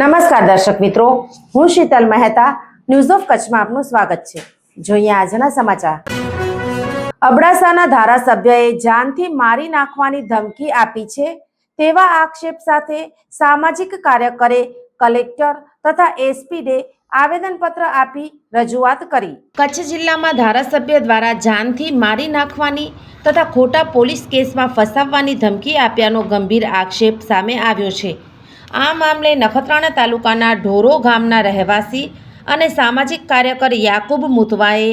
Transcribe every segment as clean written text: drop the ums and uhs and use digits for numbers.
નમસ્કાર દર્શક મિત્રો, હું શીતલ મહેતા ન્યૂઝ ઓફ કચ્છમાં આપનું સ્વાગત છે। જોઈએ આજના સમાચાર। અબડાસાના ધારાસભ્યએ જાનથી મારી નાખવાની ધમકી આપી છે તેવા આક્ષેપ સાથે સામાજિક કાર્યકરે કલેક્ટર તથા એસપીને આવેદનપત્ર આપી રજૂઆત કરી। કચ્છ જિલ્લામાં ધારાસભ્ય દ્વારા જાનથી મારી નાખવાની તથા ખોટા પોલીસ કેસમાં ફસાવવાની ધમકી આપ્યાનો ગંભીર આક્ષેપ સામે આવ્યો છે। આ મામલે નખત્રાણા તાલુકાના ઢોરો ગામના રહેવાસી અને સામાજિક કાર્યકર યાકુબ મુતવાએ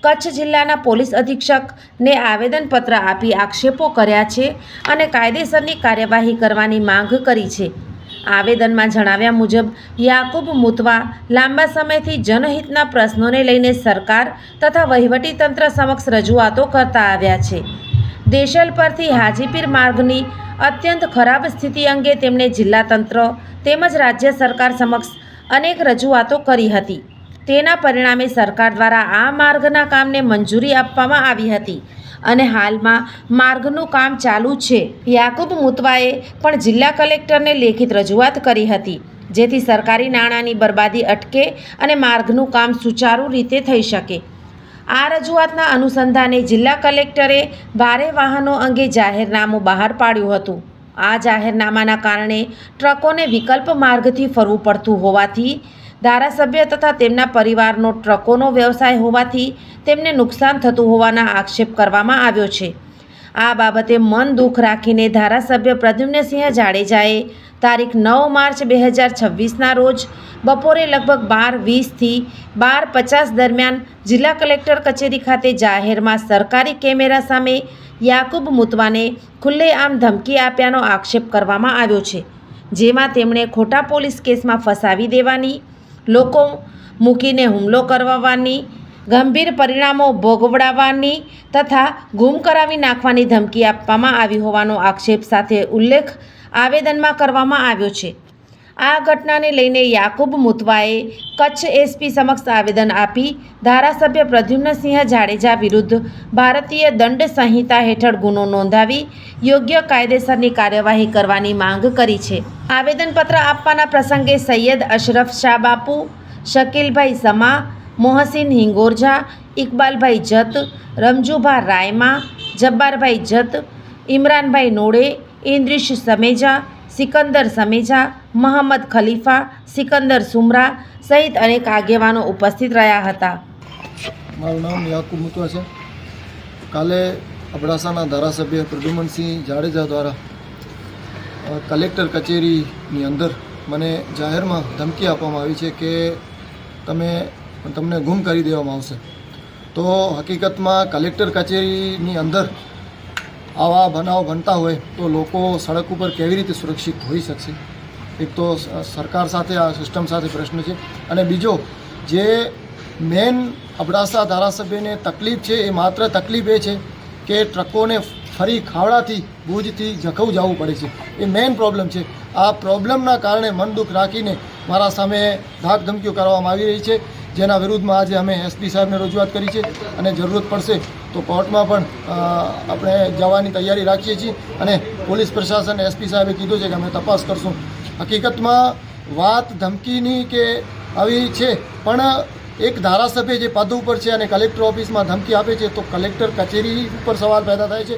કચ્છ જિલ્લાના પોલીસ અધિક્ષકને આવેદનપત્ર આપી આક્ષેપો કર્યા છે અને કાયદેસરની કાર્યવાહી કરવાની માંગ કરી છે। આવેદનમાં જણાવ્યા મુજબ યાકુબ મુતવા લાંબા સમયથી જનહિતના પ્રશ્નોને લઈને સરકાર તથા વહીવટીતંત્ર સમક્ષ રજૂઆતો કરતા આવ્યા છે। દેશલ પરથી હાજીપીર માર્ગની અત્યંત ખરાબ સ્થિતિ અંગે તેમણે જિલ્લા તંત્ર તેમજ રાજ્ય સરકાર સમક્ષ અનેક રજૂઆતો કરી હતી। તેના પરિણામે સરકાર દ્વારા આ માર્ગના કામને મંજૂરી આપવામાં આવી હતી અને હાલમાં માર્ગનું કામ ચાલુ છે। યાકુબ મુતવાએ પણ જિલ્લા કલેક્ટરને લેખિત રજૂઆત કરી હતી, જેથી સરકારી નાણાંની બરબાદી અટકે અને માર્ગનું કામ સુચારુ રીતે થઈ શકે। આ રજૂઆતના અનુસંધાને જિલ્લા કલેક્ટરે ભારે વાહનો અંગે જાહેરનામું બહાર પાડ્યું હતું। આ જાહેરનામાના કારણે ટ્રકોને વિકલ્પ માર્ગથી ફરવું પડતું હોવાથી ધારાસભ્ય તથા તેમના પરિવારનો ટ્રકોનો વ્યવસાય હોવાથી તેમને નુકસાન થતું હોવાના આક્ષેપ કરવામાં આવ્યો છે। આ બાબતે મન દુઃખ રાખીને ધારાસભ્ય પ્રદ્યુમ્નસિંહ જાડેજાએ તારીખ 9 માર્ચ 2026ના રોજ બપોરે લગભગ 12:20 થી 12:50 દરમિયાન જિલ્લા કલેક્ટર કચેરી ખાતે જાહેરમાં સરકારી કેમેરા સામે યાકુબ મુતવાને ખુલ્લેઆમ ધમકી આપ્યાનો આક્ષેપ કરવામાં આવ્યો છે, જેમાં તેમણે ખોટા પોલીસ કેસમાં ફસાવી દેવાની, લોકો મૂકીને હુમલો કરવાની, ગંભીર પરિણામો ભોગવડાવવાની તથા ગુમ કરાવી નાખવાની ધમકી આપવામાં આવી હોવાનો આક્ષેપ સાથે ઉલ્લેખ આવેદનમાં કરવામાં આવ્યો છે। આ ઘટનાને લઈને યાકુબ મુતવાએ કચ્છ એસપી સમક્ષ આવેદન આપી ધારાસભ્ય પ્રદ્યુમ્નસિંહ જાડેજા વિરુદ્ધ ભારતીય દંડ સંહિતા હેઠળ ગુનો નોંધાવી યોગ્ય કાયદેસરની કાર્યવાહી કરવાની માંગ કરી છે। આવેદનપત્ર આપવાના પ્રસંગે સૈયદ અશરફ શાહ બાપુ, શકીલભાઈ સમા, મોહસિન હિંગોરજા, ઇકબાલભાઈ જત, રમજુભા રાયમા, જબ્બારભાઈ જત, ઇમરાનભાઈ નોડે, ઇન્દ્રિશ સમેજા, સિકંદર સમેજા, મોહમ્મદ ખલીફા, સિકંદર સુમરા સહિત અનેક આગેવાનો ઉપસ્થિત રહ્યા હતા। મારું નામ યાકુબ મુતવા છે। કાલે અબડાસાના ધારાસભ્ય પ્રદ્યુમ્નસિંહ જાડેજા દ્વારા કલેક્ટર કચેરીની અંદર મને જાહેરમાં ધમકી આપવામાં આવી છે કે તમને ગુમ કરી દેવામાં આવશે। તો હકીકતમાં કલેક્ટર કચેરીની અંદર આવા બનાવ બનતા હોય તો લોકો સડક ઉપર કેવી રીતે સુરક્ષિત હોઈ શકશે? એક તો સરકાર સાથે આ સિસ્ટમ સાથે પ્રશ્ન છે, અને બીજો જે મેન અબડાસા ધારાસભ્યને તકલીફ છે એ માત્ર તકલીફ એ છે કે ટ્રકોને ફરી ખાવડાથી ભુજથી જખૌ જવું પડે છે, એ મેઇન પ્રોબ્લેમ છે। આ પ્રોબ્લેમના કારણે મન દુઃખ રાખીને મારા સામે ધાક ધમકીઓ કરવામાં આવી રહી છે, જેના વિરુદ્ધમાં આજે અમે એસપી સાહેબને રજૂઆત કરી છે અને જરૂરત પડશે તો કોર્ટમાં પણ આપણે જવાની તૈયારી રાખીએ છીએ અને પોલીસ પ્રશાસન એસપી સાહેબે કીધું છે કે અમે તપાસ કરશું। હકીકતમાં વાત ધમકીની કે આવી છે, પણ એક ધારાસભ્ય જે પદ ઉપર છે અને કલેક્ટર ઓફિસમાં ધમકી આપે છે તો કલેક્ટર કચેરી ઉપર સવાલ પેદા થાય છે,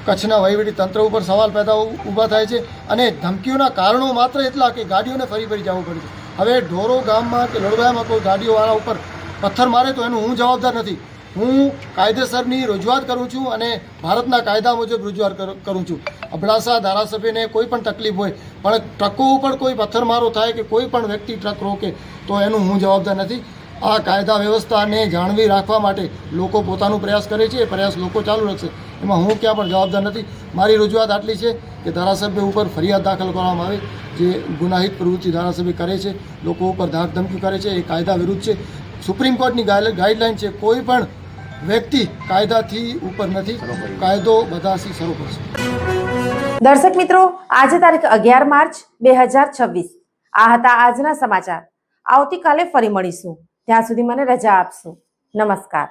કચ્છના વહીવટી તંત્ર ઉપર સવાલ ઊભા થાય છે, અને ધમકીઓના કારણો માત્ર એટલા કે ગાડીઓને ફરી જવું પડે છે। હવે ઢોરો ગામમાં કે લડવાયામાં કોઈ ગાડીઓવાળા ઉપર પથ્થર મારે તો એનું હું જવાબદાર નથી। હું કાયદેસરની રજૂઆત કરું છું અને ભારતના કાયદા મુજબ રજૂઆત કરું છું। અબડાસા ધારાસભ્યને કોઈ પણ તકલીફ હોય, પણ ટ્રકો ઉપર કોઈ પથ્થરમારો થાય કે કોઈ પણ વ્યક્તિ ટ્રક રોકે તો એનું હું જવાબદાર નથી। આ કાયદા વ્યવસ્થાને જાળવી રાખવા માટે લોકો પોતાનો પ્રયાસ કરે છે, એ પ્રયાસ લોકો ચાલુ રાખશે, એમાં હું ક્યાં પણ જવાબદાર નથી। મારી રજૂઆત આટલી છે કે ધારાસભ્ય ઉપર ફરિયાદ દાખલ કરવામાં આવે, જે ગુનાહિત પ્રવૃત્તિ ધારાસભ્ય કરે છે, લોકો ઉપર ધાક ધમકી કરે છે, એ કાયદા વિરુદ્ધ છે। સુપ્રીમ કોર્ટની ગાઈડલાઇન છે, કોઈ પણ વ્યક્તિ કાયદાથી ઉપર નથી, કાયદો બધાથી સરોપર છે। દર્શક મિત્રો, આજે તારીખ 11 માર્ચ 2026 આ હતા આજના સમાચાર। આવતીકાલે ફરી મળીશું, ત્યાં સુધી મને રજા આપશો। નમસ્કાર।